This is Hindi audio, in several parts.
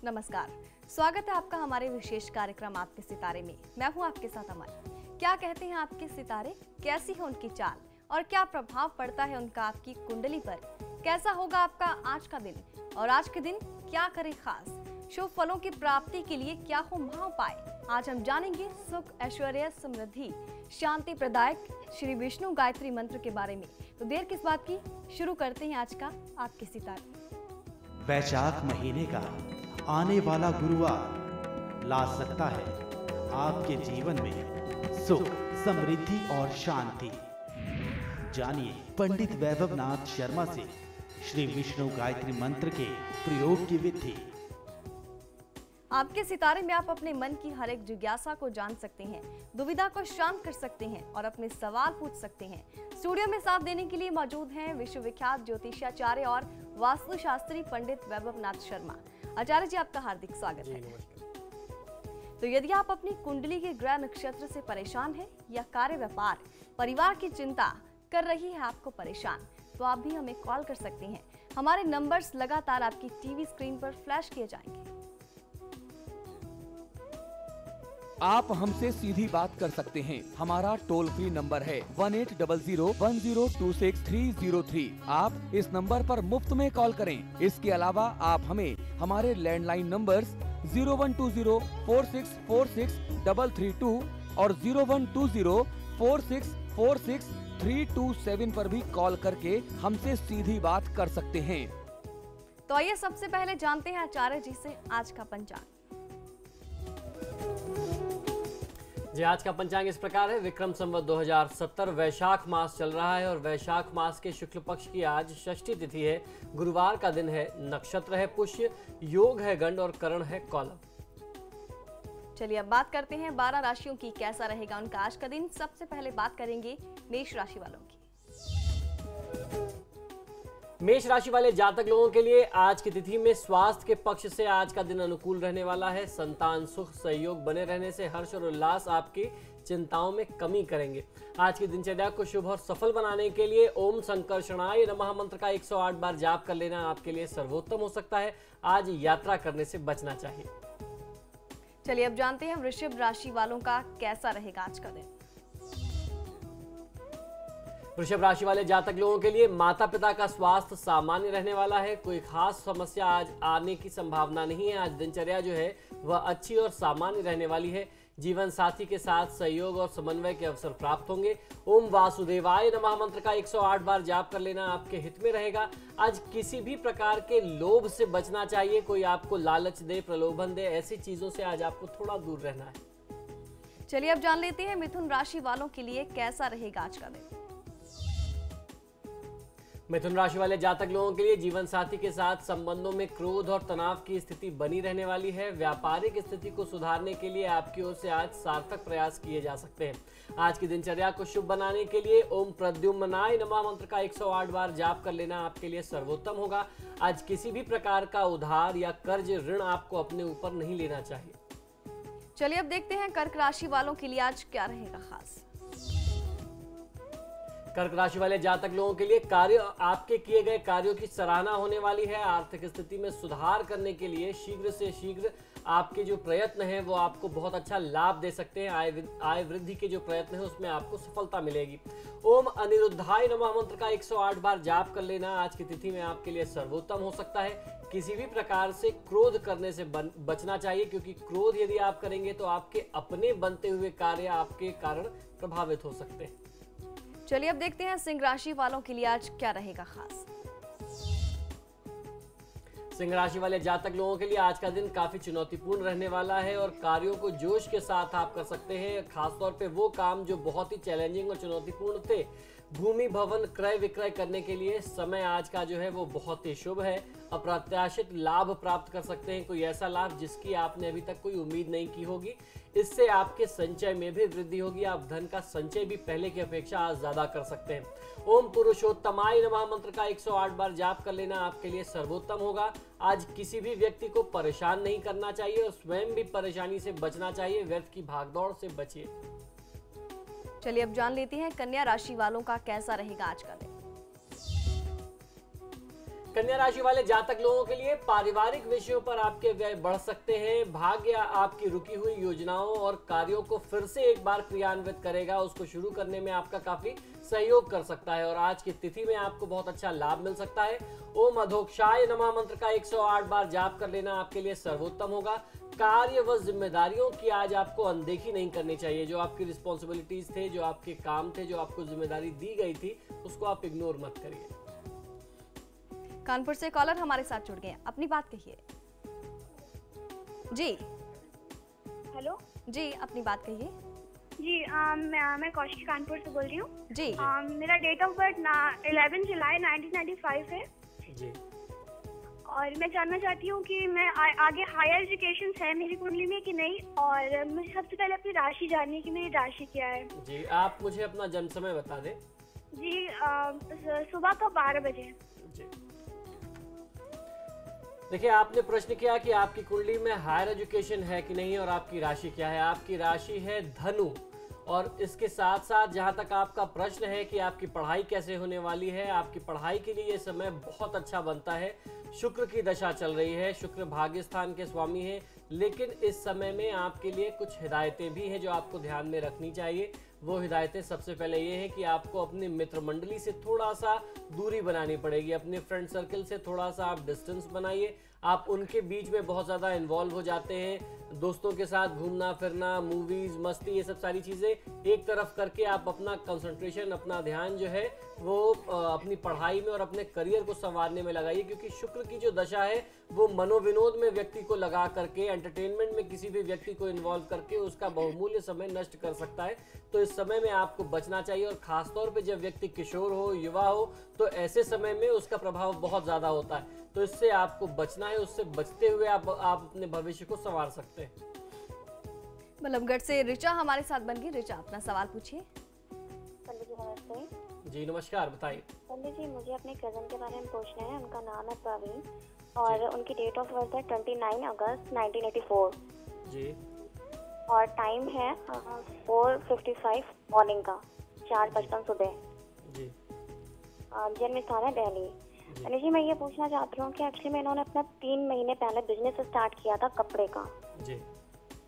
नमस्कार, स्वागत है आपका हमारे विशेष कार्यक्रम आपके सितारे में। मैं हूं आपके साथ अमर। क्या कहते हैं आपके सितारे, कैसी है उनकी चाल और क्या प्रभाव पड़ता है उनका आपकी कुंडली पर? कैसा होगा आपका आज का दिन और आज के दिन क्या करें खास? शुभ फलों की प्राप्ति के लिए क्या हो महाउपाय? आज हम जानेंगे सुख, ऐश्वर्य, समृद्धि, शांति प्रदायक श्री विष्णु गायत्री मंत्र के बारे में। तो देर किस बात की, शुरू करते हैं आज का आपके सितारे। वैशाख महीने का आने वाला गुरुवार ला सकता है आपके जीवन में सुख, समृद्धि और शांति। जानिए पंडित वैभवनाथ शर्मा से श्री विष्णु गायत्री मंत्र के प्रयोग की विधि। आपके सितारे में आप अपने मन की हर एक जिज्ञासा को जान सकते हैं, दुविधा को शांत कर सकते हैं और अपने सवाल पूछ सकते हैं। स्टूडियो में साथ देने के लिए मौजूद हैं विश्वविख्यात ज्योतिषाचार्य और वास्तुशास्त्री पंडित वैभवनाथ शर्मा। आचार्य जी, आपका हार्दिक स्वागत है। तो यदि आप अपनी कुंडली के ग्रह नक्षत्र से परेशान हैं या कार्य, व्यापार, परिवार की चिंता कर रही है आपको परेशान, तो आप भी हमें कॉल कर सकते हैं। हमारे नंबर्स लगातार आपकी टीवी स्क्रीन पर फ्लैश किए जाएंगे। आप हमसे सीधी बात कर सकते हैं। हमारा टोल फ्री नंबर है 180010263003। आप इस नंबर पर मुफ्त में कॉल करें। इसके अलावा आप हमें हमारे लैंडलाइन नंबर्स 012046463332 और 012046463327 पर भी कॉल करके हमसे सीधी बात कर सकते हैं। तो आइए सबसे पहले जानते हैं आचार्य जी से आज का पंचांग। जी, आज का पंचांग इस प्रकार है। विक्रम संवत 2070 वैशाख मास चल रहा है और वैशाख मास के शुक्ल पक्ष की आज षष्ठी तिथि है। गुरुवार का दिन है, नक्षत्र है पुष्य, योग है गंड और करण है कौलव। चलिए अब बात करते हैं 12 राशियों की, कैसा रहेगा उनका आज का दिन। सबसे पहले बात करेंगे मेष राशि वालों की। मेष राशि वाले जातक लोगों के लिए आज की तिथि में स्वास्थ्य के पक्ष से आज का दिन अनुकूल रहने वाला है। संतान सुख, सहयोग बने रहने से हर्ष और उल्लास आपकी चिंताओं में कमी करेंगे। आज की दिनचर्या को शुभ और सफल बनाने के लिए ओम संकर्षणाय नमः मंत्र का 108 बार जाप कर लेना आपके लिए सर्वोत्तम हो सकता है। आज यात्रा करने से बचना चाहिए। चलिए अब जानते हैं वृषभ राशि वालों का कैसा रहेगा आज का दिन। वृषभ राशि वाले जातक लोगों के लिए माता पिता का स्वास्थ्य सामान्य रहने वाला है। कोई खास समस्या आज आने की संभावना नहीं है। आज दिनचर्या जो है वह अच्छी और सामान्य रहने वाली है। जीवन साथी के साथ सहयोग और समन्वय के अवसर प्राप्त होंगे। ओम वासुदेवाय नमः मंत्र का 108 बार जाप कर लेना आपके हित में रहेगा। आज किसी भी प्रकार के लोभ से बचना चाहिए। कोई आपको लालच दे, प्रलोभन दे, ऐसी चीजों से आज आपको थोड़ा दूर रहना है। चलिए अब जान लेते हैं मिथुन राशि वालों के लिए कैसा रहेगा आज का दिन। मिथुन राशि वाले जातक लोगों के लिए जीवन साथी के साथ संबंधों में क्रोध और तनाव की स्थिति बनी रहने वाली है। व्यापारिक स्थिति को सुधारने के लिए आपकी ओर से आज सार्थक प्रयास किए जा सकते हैं। आज की दिनचर्या को शुभ बनाने के लिए ओम प्रद्युम्नाय नमः मंत्र का 108 बार जाप कर लेना आपके लिए सर्वोत्तम होगा। आज किसी भी प्रकार का उधार या कर्ज, ऋण आपको अपने ऊपर नहीं लेना चाहिए। चलिए अब देखते हैं कर्क राशि वालों के लिए आज क्या रहेगा खास। कर्क राशि वाले जातक लोगों के लिए आपके किए गए कार्यों की सराहना होने वाली है। आर्थिक स्थिति में सुधार करने के लिए शीघ्र से शीघ्र आपके जो प्रयत्न हैं वो आपको बहुत अच्छा लाभ दे सकते हैं। आय वृद्धि के जो प्रयत्न है उसमें आपको सफलता मिलेगी। ओम अनिरुद्धाय नमः मंत्र का 108 बार जाप कर लेना आज की तिथि में आपके लिए सर्वोत्तम हो सकता है। किसी भी प्रकार से क्रोध करने से बचना चाहिए, क्योंकि क्रोध यदि आप करेंगे तो आपके अपने बनते हुए कार्य आपके कारण प्रभावित हो सकते हैं। चलिए अब देखते हैं सिंह राशि वालों के लिए आज क्या रहेगा खास। सिंह राशि वाले जातक लोगों के लिए आज का दिन काफी चुनौतीपूर्ण रहने वाला है और कार्यों को जोश के साथ आप कर सकते हैं। खासतौर पे वो काम जो बहुत ही चैलेंजिंग और चुनौतीपूर्ण थे। भूमि भवन क्रय विक्रय करने के लिए समय आज का जो है वो बहुत ही शुभ है। अप्रत्याशित लाभ प्राप्त कर सकते हैं, कोई ऐसा लाभ जिसकी आपने अभी तक कोई उम्मीद नहीं की होगी। इससे आपके संचय में भी वृद्धि होगी। आप धन का संचय भी पहले की अपेक्षा आज ज्यादा कर सकते हैं। ओम पुरुषोत्तमाय नमः मंत्र का 108 बार जाप कर लेना आपके लिए सर्वोत्तम होगा। आज किसी भी व्यक्ति को परेशान नहीं करना चाहिए और स्वयं भी परेशानी से बचना चाहिए। व्यर्थ की भागदौड़ से बचिए। चलिए अब जान लेते हैं कन्या राशि वालों का कैसा रहेगा आज का दिन। कन्या राशि वाले जातक लोगों के लिए पारिवारिक विषयों पर आपके व्यय बढ़ सकते हैं। भाग्य आपकी रुकी हुई योजनाओं और कार्यों को फिर से एक बार क्रियान्वित करेगा, उसको शुरू करने में आपका काफी सहयोग कर सकता है और आज की तिथि में आपको बहुत अच्छा लाभ मिल सकता है। ओम अधोक्षाय नमः मंत्र का 108 बार जाप कर लेना आपके लिए सर्वोत्तम होगा। कार्य व जिम्मेदारियों की आज आपको अनदेखी नहीं करनी चाहिए। जो आपकी रिस्पॉन्सिबिलिटीज थे, जो आपके काम थे, जो आपको जिम्मेदारी दी गई थी, उसको आप इग्नोर मत करिए। कानपुर से कॉलर हमारे साथ जुड़ गए हैं, अपनी बात कहिए। जी हेलो जी, अपनी बात कहिए। जी मैं कौशिक कानपुर से बोल रही हूँ। जी मेरा डेट ऑफ बर्थ 11 जुलाई 1995 है जी। और मैं जानना चाहती हूँ कि मैं आगे हायर एजुकेशन है मेरी कुंडली में कि नहीं, और मुझे सबसे पहले अपनी राशि जाननी है कि मेरी राशि क्या है। जी, आप मुझे अपना जन्म समय बता दें। जी सुबह का 12 बजे। जी, देखिए आपने प्रश्न किया कि आपकी कुंडली में हायर एजुकेशन है कि नहीं और आपकी राशि क्या है। आपकी राशि है धनु और इसके साथ साथ जहां तक आपका प्रश्न है कि आपकी पढ़ाई कैसे होने वाली है, आपकी पढ़ाई के लिए ये समय बहुत अच्छा बनता है। शुक्र की दशा चल रही है, शुक्र भाग्य स्थान के स्वामी हैं, लेकिन इस समय में आपके लिए कुछ हिदायतें भी हैं जो आपको ध्यान में रखनी चाहिए। वो हिदायतें सबसे पहले ये है कि आपको अपनी मित्र मंडली से थोड़ा सा दूरी बनानी पड़ेगी। अपने फ्रेंड सर्कल से थोड़ा सा आप डिस्टेंस बनाइए। आप उनके बीच में बहुत ज़्यादा इन्वॉल्व हो जाते हैं। दोस्तों के साथ घूमना फिरना, मूवीज, मस्ती, ये सब सारी चीज़ें एक तरफ करके आप अपना कंसंट्रेशन, अपना ध्यान जो है वो अपनी पढ़ाई में और अपने करियर को संवारने में लगाइए, क्योंकि शुक्र की जो दशा है वो मनोविनोद में व्यक्ति को लगा करके, एंटरटेनमेंट में किसी भी व्यक्ति को इन्वॉल्व करके उसका बहुमूल्य समय नष्ट कर सकता है। तो इस समय में आपको बचना चाहिए और खासतौर पे जब व्यक्ति किशोर हो, युवा हो, तो ऐसे समय में उसका प्रभाव बहुत ज़्यादा होता है। तो इससे आपको बचना है, उससे बचते हुए आप अपने भविष्य को संवार सकते हैं। बल्लभगढ़ से रिचा हमारे साथ बन गई। रिचा, अपना सवाल पूछिए। पंडित जी नमस्ते। जी नमस्कार, बताइए। पंडित जी मुझे अपने कजन के बारे में पूछना है। उनका नाम है प्रवीण और उनकी डेट ऑफ बर्थ है 29 अगस्त 1984 जी। और टाइम है 4:55 मॉर्निंग का, 4:55 सुबह। जी। जन्म स्थान है दिल्ली। पंडित जी मैं ये पूछना चाहती हूँ कि एक्चुअली में इन्होंने अपना 3 महीने पहले बिजनेस स्टार्ट किया था कपड़े का। जी।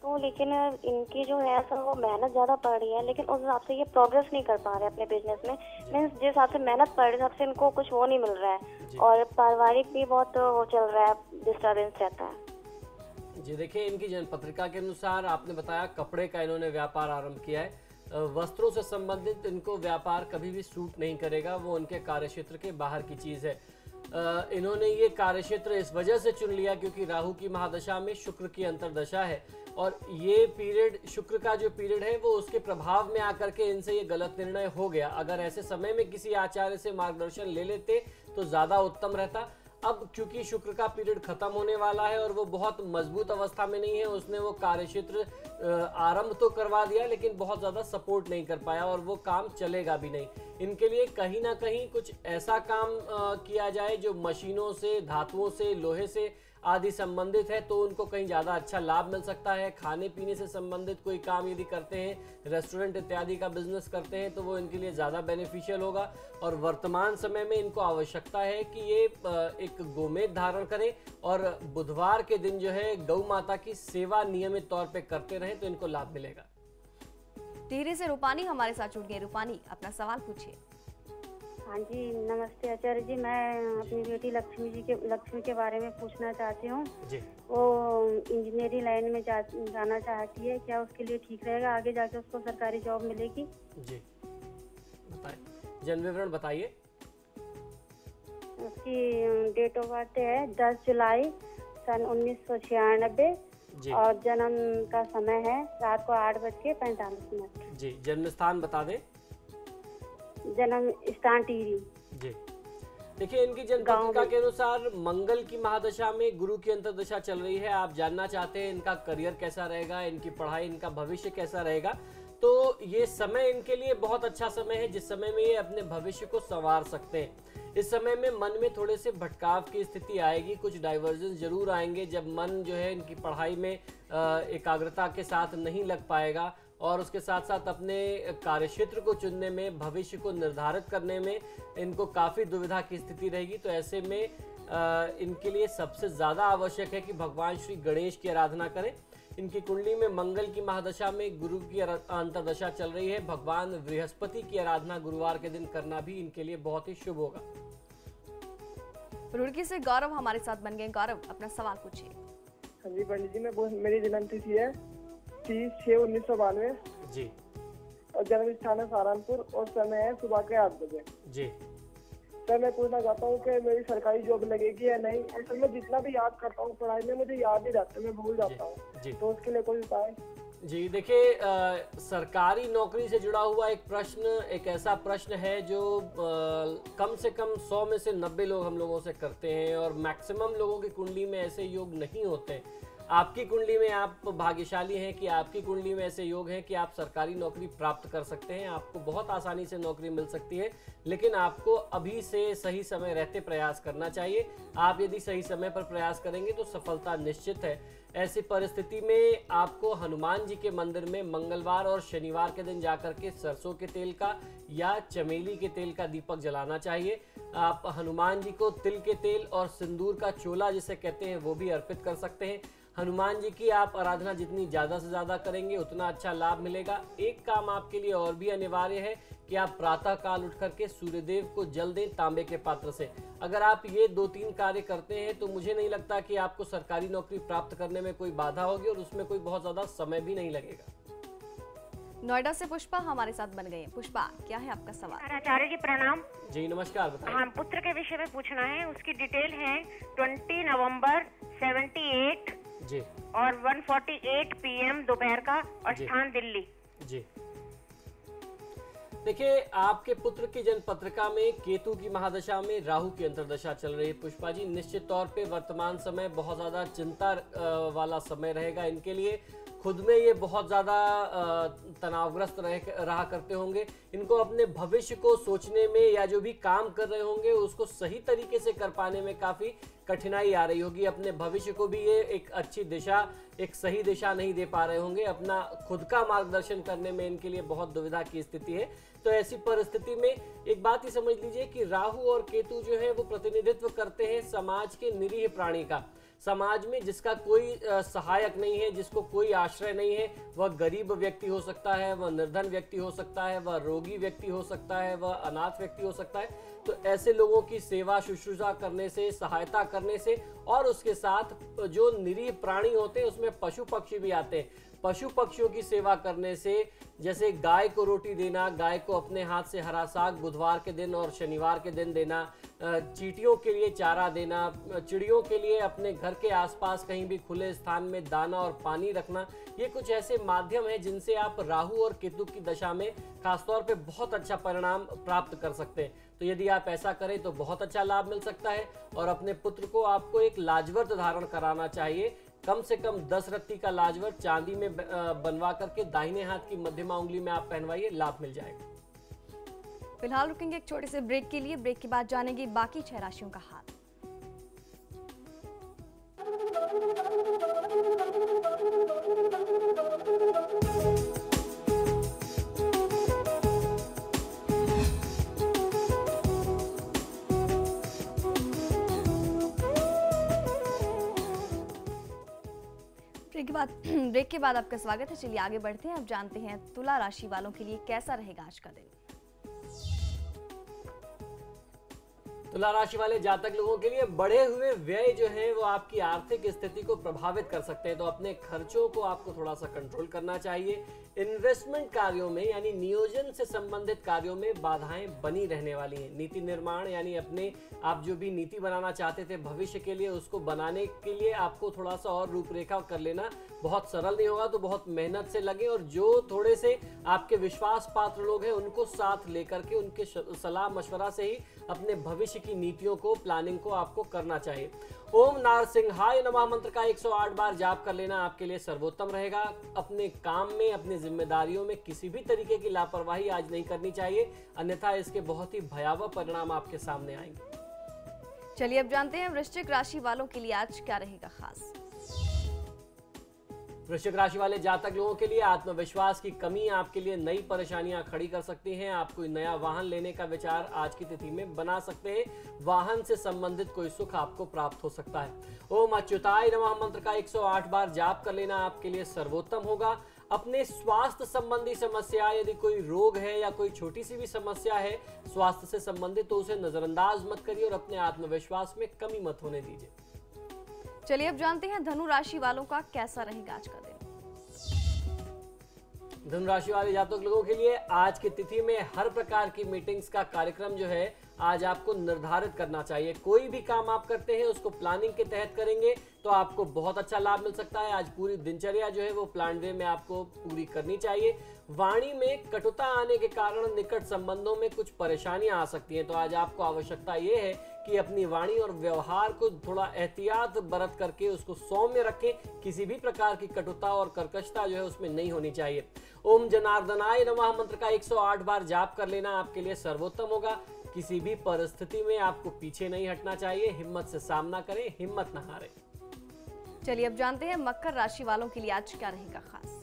तो लेकिन इनकी जो है सर वो मेहनत ज़्यादा पड़ रही है, लेकिन उस हिसाब से ये प्रोग्रेस नहीं कर पा रहे अपने बिजनेस में। मीन्स जिस हिसाब से मेहनत पड़ रही है उस हिसाब से इनको कुछ वो नहीं मिल रहा है और पारिवारिक भी बहुत वो चल रहा है, डिस्टर्बेंस रहता है। जी देखिए, इनकी जन्मपत्रिका के अनुसार आपने बताया कपड़े का इन्होंने व्यापार आरंभ किया है। वस्त्रों से संबंधित इनको व्यापार कभी भी सूट नहीं करेगा, वो उनके कार्यक्षेत्र के बाहर की चीज़ है। इन्होंने ये कार्यक्षेत्र इस वजह से चुन लिया क्योंकि राहु की महादशा में शुक्र की अंतरदशा है और ये पीरियड, शुक्र का जो पीरियड है वो उसके प्रभाव में आकर के इनसे ये गलत निर्णय हो गया। अगर ऐसे समय में किसी आचार्य से मार्गदर्शन ले लेते तो ज़्यादा उत्तम रहता। अब क्योंकि शुक्र का पीरियड खत्म होने वाला है और वो बहुत मजबूत अवस्था में नहीं है, उसने वो कार्यक्षेत्र आरंभ तो करवा दिया लेकिन बहुत ज़्यादा सपोर्ट नहीं कर पाया और वो काम चलेगा भी नहीं। इनके लिए कहीं ना कहीं कुछ ऐसा काम किया जाए जो मशीनों से, धातुओं से, लोहे से आदि संबंधित है, तो उनको कहीं ज़्यादा अच्छा लाभ मिल सकता है। खाने पीने से संबंधित कोई काम यदि करते हैं, रेस्टोरेंट इत्यादि का बिजनेस करते हैं, तो वो इनके लिए ज़्यादा बेनिफिशियल होगा। और वर्तमान समय में इनको आवश्यकता है कि ये एक गोमेद धारण करें और बुधवार के दिन जो है गौ माता की सेवा नियमित तौर पर करते रहें, तो इनको लाभ मिलेगा। टिहरी से रूपानी हमारे साथ जुड़ गए। रूपानी, अपना सवाल पूछिए। हाँ जी नमस्ते आचार्य जी। मैं अपनी बेटी लक्ष्मी के बारे में पूछना चाहती हूँ। वो इंजीनियरिंग लाइन में जाना चाहती है, क्या उसके लिए ठीक रहेगा? आगे जाके उसको सरकारी जॉब मिलेगी? जी बताइए, जन्म विवरण बताइए। उसकी डेट ऑफ बर्थ है 10 जुलाई सन 1996 और जन्म का समय है रात को 8:45। जी, जन्म स्थान बता दें। जन्म स्थान टिहरी। जी देखिए, इनकी जन्मपत्रिका के अनुसार मंगल की महादशा में गुरु की अंतर्दशा चल रही है। आप जानना चाहते हैं इनका करियर कैसा रहेगा, इनकी पढ़ाई, इनका भविष्य कैसा रहेगा, तो ये समय इनके लिए बहुत अच्छा समय है जिस समय में ये अपने भविष्य को संवार सकते हैं। इस समय में मन में थोड़े से भटकाव की स्थिति आएगी, कुछ डाइवर्जेंस जरूर आएंगे जब मन जो है इनकी पढ़ाई में एकाग्रता के साथ नहीं लग पाएगा और उसके साथ साथ अपने कार्यक्षेत्र को चुनने में, भविष्य को निर्धारित करने में इनको काफ़ी दुविधा की स्थिति रहेगी। तो ऐसे में इनके लिए सबसे ज़्यादा आवश्यक है कि भगवान श्री गणेश की आराधना करें। इनकी कुंडली में मंगल की महादशा में गुरु की अंतर्दशा चल रही है। भगवान बृहस्पति की आराधना गुरुवार के दिन करना भी इनके लिए बहुत ही शुभ होगा। रुड़की से गौरव हमारे साथ बन गए। गौरव, अपना सवाल पूछिए। हाँ जी पंडित जी, मेरी जन्म तिथि है 30/6/1992 जी, और जन्म स्थान है सहारनपुर और समय है सुबह के 8 बजे जी। सर मैं पूछना चाहता हूँ कि मेरी सरकारी जॉब लगेगी या नहीं। असल में जितना भी याद करता हूँ पढ़ाई में मुझे याद नहीं रहता, मैं भूल जाता हूँ, तो उसके लिए कोई उपाय? जी देखिए, सरकारी नौकरी से जुड़ा हुआ एक प्रश्न, एक ऐसा प्रश्न है जो कम से कम 100 में से 90 लोग हम लोगों से करते हैं और मैक्सिमम लोगों की कुंडली में ऐसे योग नहीं होते। आपकी कुंडली में आप भाग्यशाली हैं कि आपकी कुंडली में ऐसे योग हैं कि आप सरकारी नौकरी प्राप्त कर सकते हैं, आपको बहुत आसानी से नौकरी मिल सकती है, लेकिन आपको अभी से सही समय रहते प्रयास करना चाहिए। आप यदि सही समय पर प्रयास करेंगे तो सफलता निश्चित है। ऐसी परिस्थिति में आपको हनुमान जी के मंदिर में मंगलवार और शनिवार के दिन जाकर के सरसों के तेल का या चमेली के तेल का दीपक जलाना चाहिए। आप हनुमान जी को तिल के तेल और सिंदूर का चोला जिसे कहते हैं वो भी अर्पित कर सकते हैं। हनुमान जी की आप आराधना जितनी ज़्यादा से ज़्यादा करेंगे उतना अच्छा लाभ मिलेगा। एक काम आपके लिए और भी अनिवार्य है कि आप प्रातः काल उठ करके सूर्यदेव को जल दें तांबे के पात्र से। अगर आप ये 2-3 कार्य करते हैं तो मुझे नहीं लगता कि आपको सरकारी नौकरी प्राप्त करने में कोई बाधा होगी और उसमें कोई बहुत ज़्यादा समय भी नहीं लगेगा। नोएडा से पुष्पा हमारे साथ बन गई है। पुष्पा, क्या है आपका सवाल? आचार्य जी प्रणाम। जी नमस्कार, बताइए। हाँ, पुत्र के विषय में पूछना है। उसकी डिटेल है 20 नवंबर 78 जी और 1:48 PM दोपहर का और जी। स्थान दिल्ली। जी देखिए, आपके पुत्र की जन्म पत्रिका में केतु की महादशा में राहु की अंतर्दशा चल रही है। पुष्पा जी, निश्चित तौर पे वर्तमान समय बहुत ज्यादा चिंता वाला समय रहेगा इनके लिए। खुद में ये बहुत ज़्यादा तनावग्रस्त रहा करते होंगे। इनको अपने भविष्य को सोचने में या जो भी काम कर रहे होंगे उसको सही तरीके से कर पाने में काफ़ी कठिनाई आ रही होगी। अपने भविष्य को भी ये एक अच्छी दिशा, एक सही दिशा नहीं दे पा रहे होंगे। अपना खुद का मार्गदर्शन करने में इनके लिए बहुत दुविधा की स्थिति है। तो ऐसी परिस्थिति में एक बात ही समझ लीजिए कि राहु और केतु जो है वो प्रतिनिधित्व करते हैं समाज के निरीह प्राणी का। समाज में जिसका कोई सहायक नहीं है, जिसको कोई आश्रय नहीं है, वह गरीब व्यक्ति हो सकता है, वह निर्धन व्यक्ति हो सकता है, वह रोगी व्यक्ति हो सकता है, वह अनाथ व्यक्ति हो सकता है। तो ऐसे लोगों की सेवा शुश्रूषा करने से, सहायता करने से, और उसके साथ जो निरीह प्राणी होते हैं उसमें पशु पक्षी भी आते हैं। पशु पक्षियों की सेवा करने से, जैसे गाय को रोटी देना, गाय को अपने हाथ से हरा साग बुधवार के दिन और शनिवार के दिन देना, चींटियों के लिए चारा देना, चिड़ियों के लिए अपने घर के आसपास कहीं भी खुले स्थान में दाना और पानी रखना, ये कुछ ऐसे माध्यम हैं जिनसे आप राहु और केतु की दशा में खासतौर पे बहुत अच्छा परिणाम प्राप्त कर सकते हैं। तो यदि आप ऐसा करें तो बहुत अच्छा लाभ मिल सकता है। और अपने पुत्र को आपको एक लाजवर्त धारण कराना चाहिए। कम से कम 10 रत्ती का लाजवर्त चांदी में बनवा करके दाहिने हाथ की मध्यमा उंगली में आप पहनवाइए, लाभ मिल जाएगा। फिलहाल रुकेंगे एक छोटे से ब्रेक के लिए। ब्रेक के बाद जानेंगे बाकी 6 राशियों का हाल। ब्रेक के बाद आपका स्वागत है। चलिए आगे बढ़ते हैं। अब जानते हैं तुला राशि वालों के लिए कैसा रहेगा आज का दिन। तुला राशि वाले जातक लोगों के लिए बढ़े हुए व्यय जो है वो आपकी आर्थिक स्थिति को प्रभावित कर सकते हैं। तो अपने खर्चों को आपको थोड़ा सा कंट्रोल करना चाहिए। इन्वेस्टमेंट कार्यों में यानी नियोजन से संबंधित कार्यों में बाधाएं बनी रहने वाली हैं। नीति निर्माण यानी अपने आप जो भी नीति बनाना चाहते थे भविष्य के लिए, उसको बनाने के लिए आपको थोड़ा सा और रूपरेखा कर लेना बहुत सरल नहीं होगा, तो बहुत मेहनत से लगे और जो थोड़े से आपके विश्वास पात्र लोग हैं उनको साथ लेकर के उनके सलाह मशवरा से ही अपने भविष्य की नीतियों को, प्लानिंग को आपको करना चाहिए। ओम नारसिंहाय नमः मंत्र का 108 बार जाप कर लेना आपके लिए सर्वोत्तम रहेगा। अपने काम में, अपनी जिम्मेदारियों में किसी भी तरीके की लापरवाही आज नहीं करनी चाहिए, अन्यथा इसके बहुत ही भयावह परिणाम आपके सामने आएंगे। चलिए अब जानते हैं वृश्चिक राशि वालों के लिए आज क्या रहेगा खास। वृश्चिक राशि वाले जातक लोगों के लिए आत्मविश्वास की कमी आपके लिए नई परेशानियां खड़ी कर सकती हैं। आप कोई नया वाहन लेने का विचार आज की तिथि में बना सकते हैं। वाहन से संबंधित कोई सुख आपको प्राप्त हो सकता है। ओम अच्युताय नमः मंत्र का 108 बार जाप कर लेना आपके लिए सर्वोत्तम होगा। अपने स्वास्थ्य संबंधी समस्या, यदि कोई रोग है या कोई छोटी सी भी समस्या है स्वास्थ्य से संबंधित, तो उसे नजरअंदाज मत करिए और अपने आत्मविश्वास में कमी मत होने दीजिए। चलिए अब जानते हैं धनु राशि वालों का कैसा रहेगा आज का दिन। धनु राशि वाले जातक लोगों के लिए आज की तिथि में हर प्रकार की मीटिंग्स का कार्यक्रम जो है आज आपको निर्धारित करना चाहिए। कोई भी काम आप करते हैं उसको प्लानिंग के तहत करेंगे तो आपको बहुत अच्छा लाभ मिल सकता है। आज पूरी दिनचर्या जो है वो प्लान वे में आपको पूरी करनी चाहिए। वाणी में कटुता आने के कारण निकट संबंधों में कुछ परेशानियां आ सकती हैं, तो आज आपको आवश्यकता ये है कि अपनी वाणी और व्यवहार को थोड़ा एहतियात बरत करके उसको सौम्य रखें। किसी भी प्रकार की कटुता और कर्कशता जो है उसमें नहीं होनी चाहिए। ओम जनार्दनाय नमः मंत्र का 108 बार जाप कर लेना आपके लिए सर्वोत्तम होगा। किसी भी परिस्थिति में आपको पीछे नहीं हटना चाहिए। हिम्मत से सामना करें, हिम्मत न हारें। चलिए अब जानते हैं मकर राशि वालों के लिए आज क्या रहेगा खास।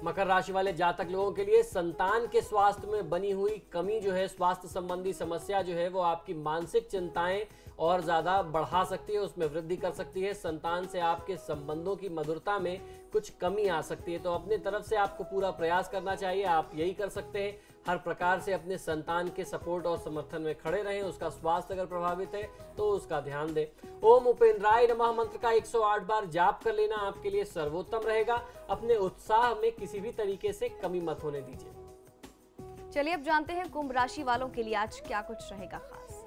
मकर राशि वाले जातक लोगों के लिए संतान के स्वास्थ्य में बनी हुई कमी जो है, स्वास्थ्य संबंधी समस्या जो है वो आपकी मानसिक चिंताएं और ज्यादा बढ़ा सकती है, उसमें वृद्धि कर सकती है। संतान से आपके संबंधों की मधुरता में कुछ कमी आ सकती है, तो अपने तरफ से आपको पूरा प्रयास करना चाहिए। आप यही कर सकते हैं, हर प्रकार से अपने संतान के सपोर्ट और समर्थन में खड़े रहें। उसका स्वास्थ्य अगर प्रभावित है तो उसका ध्यान दें। ओम उपेंद्राय नमः मंत्र का 108 बार जाप कर लेना आपके लिए सर्वोत्तम रहेगा। अपने उत्साह में किसी भी तरीके से कमी मत होने दीजिए। चलिए अब जानते हैं कुंभ राशि वालों के लिए आज क्या कुछ रहेगा खास।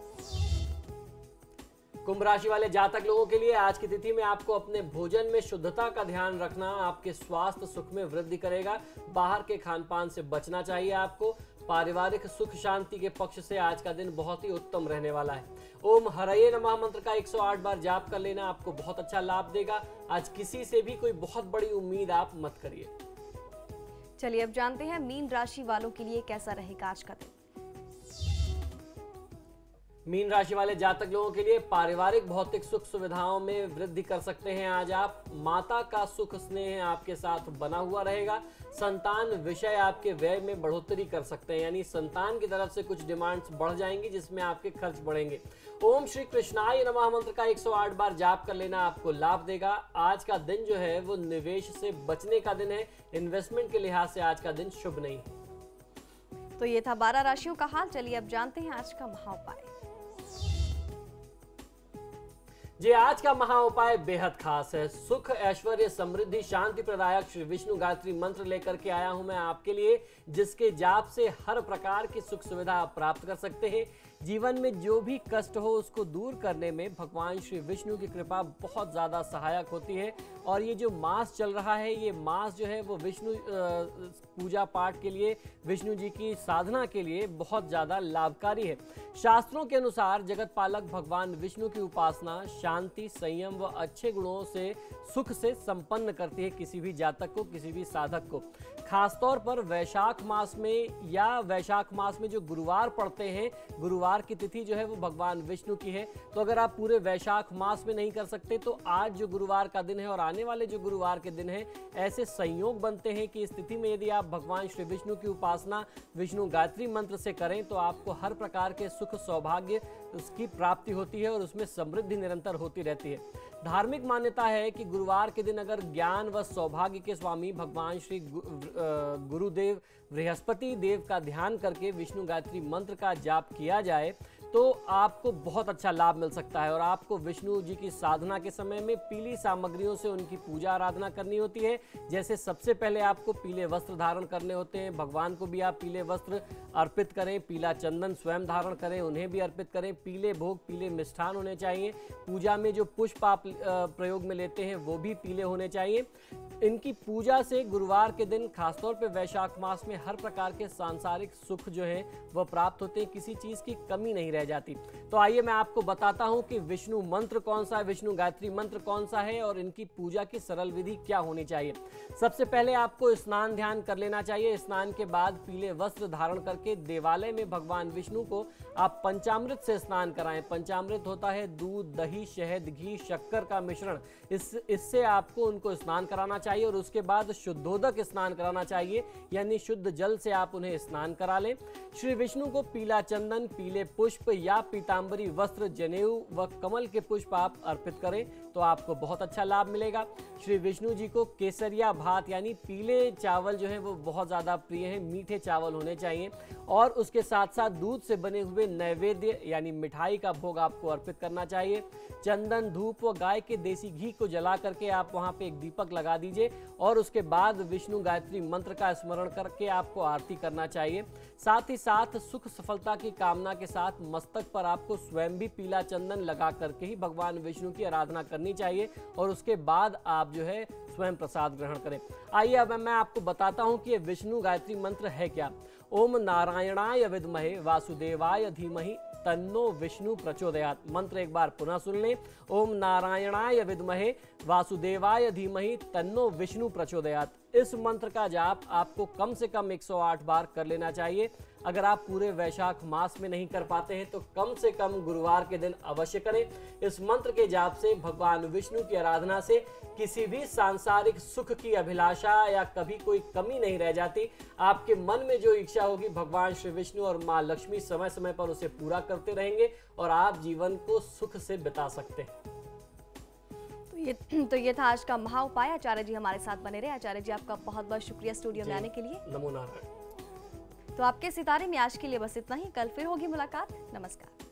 कुंभ राशि वाले जातक लोगों के लिए आज की तिथि में आपको अपने भोजन में शुद्धता का ध्यान रखना आपके स्वास्थ्य सुख में वृद्धि करेगा। बाहर के खान पान से बचना चाहिए आपको। पारिवारिक सुख शांति के पक्ष से आज का दिन बहुत ही उत्तम रहने वाला है। ओम हरये नमः मंत्र का 108 बार जाप कर लेना आपको बहुत अच्छा लाभ देगा। आज किसी से भी कोई बहुत बड़ी उम्मीद आप मत करिए। चलिए अब जानते हैं मीन राशि वालों के लिए कैसा रहेगा आज का दिन। मीन राशि वाले जातक लोगों के लिए पारिवारिक भौतिक सुख सुविधाओं में वृद्धि कर सकते हैं। आज आप माता का सुख स्नेह आपके साथ बना हुआ रहेगा। संतान विषय आपके व्यय में बढ़ोतरी कर सकते हैं, यानी संतान की तरफ से कुछ डिमांड्स बढ़ जाएंगी जिसमें आपके खर्च बढ़ेंगे। ओम श्री कृष्णाय नमः मंत्र का 108 बार जाप कर लेना आपको लाभ देगा। आज का दिन जो है वो निवेश से बचने का दिन है। इन्वेस्टमेंट के लिहाज से आज का दिन शुभ नहीं है। तो ये था 12 राशियों का हाल। चलिए अब जानते हैं आज का महाउपाय। जी, आज का महा उपाय बेहद खास है। सुख ऐश्वर्य समृद्धि शांति प्रदायक श्री विष्णु गायत्री मंत्र लेकर के आया हूं मैं आपके लिए, जिसके जाप से हर प्रकार की सुख सुविधा आप प्राप्त कर सकते हैं। जीवन में जो भी कष्ट हो उसको दूर करने में भगवान श्री विष्णु की कृपा बहुत ज्यादा सहायक होती है। और ये जो मास चल रहा है, ये मास जो है वो विष्णु पूजा पाठ के लिए, विष्णु जी की साधना के लिए बहुत ज्यादा लाभकारी है। शास्त्रों के अनुसार जगत पालक भगवान विष्णु की उपासना शांति, संयम व अच्छे गुणों से सुख से संपन्न करती है किसी भी जातक को, किसी भी साधक को। खासतौर पर वैशाख मास में या वैशाख मास में जो गुरुवार पड़ते हैं, गुरुवार की तिथि जो है वो भगवान विष्णु की है। तो अगर आप पूरे वैशाख मास में नहीं कर सकते तो आज जो गुरुवार का दिन है और आने वाले जो गुरुवार के दिन है, ऐसे संयोग बनते हैं कि इस तिथि में यदि आप भगवान श्री विष्णु की उपासना विष्णु गायत्री मंत्र से करें तो आपको हर प्रकार के सुख सौभाग्य उसकी प्राप्ति होती है और उसमें समृद्धि निरंतर होती रहती है। धार्मिक मान्यता है कि गुरुवार के दिन अगर ज्ञान व सौभाग्य के स्वामी भगवान श्री गुरुदेव बृहस्पति देव का ध्यान करके विष्णु गायत्री मंत्र का जाप किया जाए तो आपको बहुत अच्छा लाभ मिल सकता है। और आपको विष्णु जी की साधना के समय में पीली सामग्रियों से उनकी पूजा आराधना करनी होती है। जैसे सबसे पहले आपको पीले वस्त्र धारण करने होते हैं, भगवान को भी आप पीले वस्त्र अर्पित करें, पीला चंदन स्वयं धारण करें, उन्हें भी अर्पित करें, पीले भोग पीले मिष्ठान होने चाहिए। पूजा में जो पुष्प आप प्रयोग में लेते हैं वो भी पीले होने चाहिए। इनकी पूजा से गुरुवार के दिन खासतौर पे वैशाख मास में हर प्रकार के सांसारिक सुख जो है वह प्राप्त होते हैं, किसी चीज की कमी नहीं रह जाती। तो आइए मैं आपको बताता हूं कि विष्णु मंत्र कौन सा है, विष्णु गायत्री मंत्र कौन सा है और इनकी पूजा की सरल विधि क्या होनी चाहिए। सबसे पहले आपको स्नान ध्यान कर लेना चाहिए। स्नान के बाद पीले वस्त्र धारण करके देवालय में भगवान विष्णु को आप पंचामृत से स्नान कराएं। पंचामृत होता है दूध, दही, शहद, घी, शक्कर का मिश्रण। इससे आपको उनको स्नान कराना चाहिए और उसके बाद शुद्धोदक स्नान कराना चाहिए, यानी शुद्ध जल से आप उन्हें स्नान करा लें। श्री विष्णु को पीला चंदन, पीले पुष्प या पीतांबरी वस्त्र, जनेऊ व कमल के पुष्प आप अर्पित करें तो आपको बहुत अच्छा लाभ मिलेगा। श्री विष्णु जी को केसरिया भात यानी पीले चावल जो है वो बहुत ज़्यादा प्रिय है, मीठे चावल होने चाहिए और उसके साथ साथ दूध से बने हुए नैवेद्य यानी मिठाई का भोग आपको अर्पित करना चाहिए। चंदन, धूप व गाय के देसी घी को जला करके आप वहां पे एक दीपक लगा दीजिए और उसके बाद विष्णु गायत्री मंत्र का स्मरण करके आपको आरती करना चाहिए। साथ ही साथ सुख सफलता की कामना के साथ मस्तक पर आपको स्वयं भी पीला चंदन लगा करके ही भगवान विष्णु की आराधना करनी चाहिए और उसके बाद आप जो है स्वयं प्रसाद ग्रहण करें। आइए अब मैं आपको बताता हूं कि ये विष्णु गायत्री मंत्र है क्या। ओम नारायणाय विद्महे वासुदेवाय धीमहि तन्नो विष्णु प्रचोदयात्। मंत्र एक बार पुनः सुन लें। ओम नारायणाय विद्महे वासुदेवाय धीमहि तन्नो विष्णु प्रचोदयात्। इस मंत्र का जाप आपको कम से कम 108 बार कर लेना चाहिए। अगर आप पूरे वैशाख मास में नहीं कर पाते हैं तो कम से कम गुरुवार के दिन अवश्य करें। इस मंत्र के जाप से भगवान विष्णु की आराधना से किसी भी सांसारिक सुख की अभिलाषा या कभी कोई कमी नहीं रह जाती। आपके मन में जो इच्छा होगी भगवान श्री विष्णु और माँ लक्ष्मी समय समय पर उसे पूरा करते रहेंगे और आप जीवन को सुख से बिता सकते हैं। तो ये था आज का महा उपाय। आचार्य जी हमारे साथ बने रहे। आचार्य जी आपका बहुत बहुत शुक्रिया स्टूडियो में आने के लिए। नमो नारायण। तो आपके सितारे में आज के लिए बस इतना ही। कल फिर होगी मुलाकात। नमस्कार।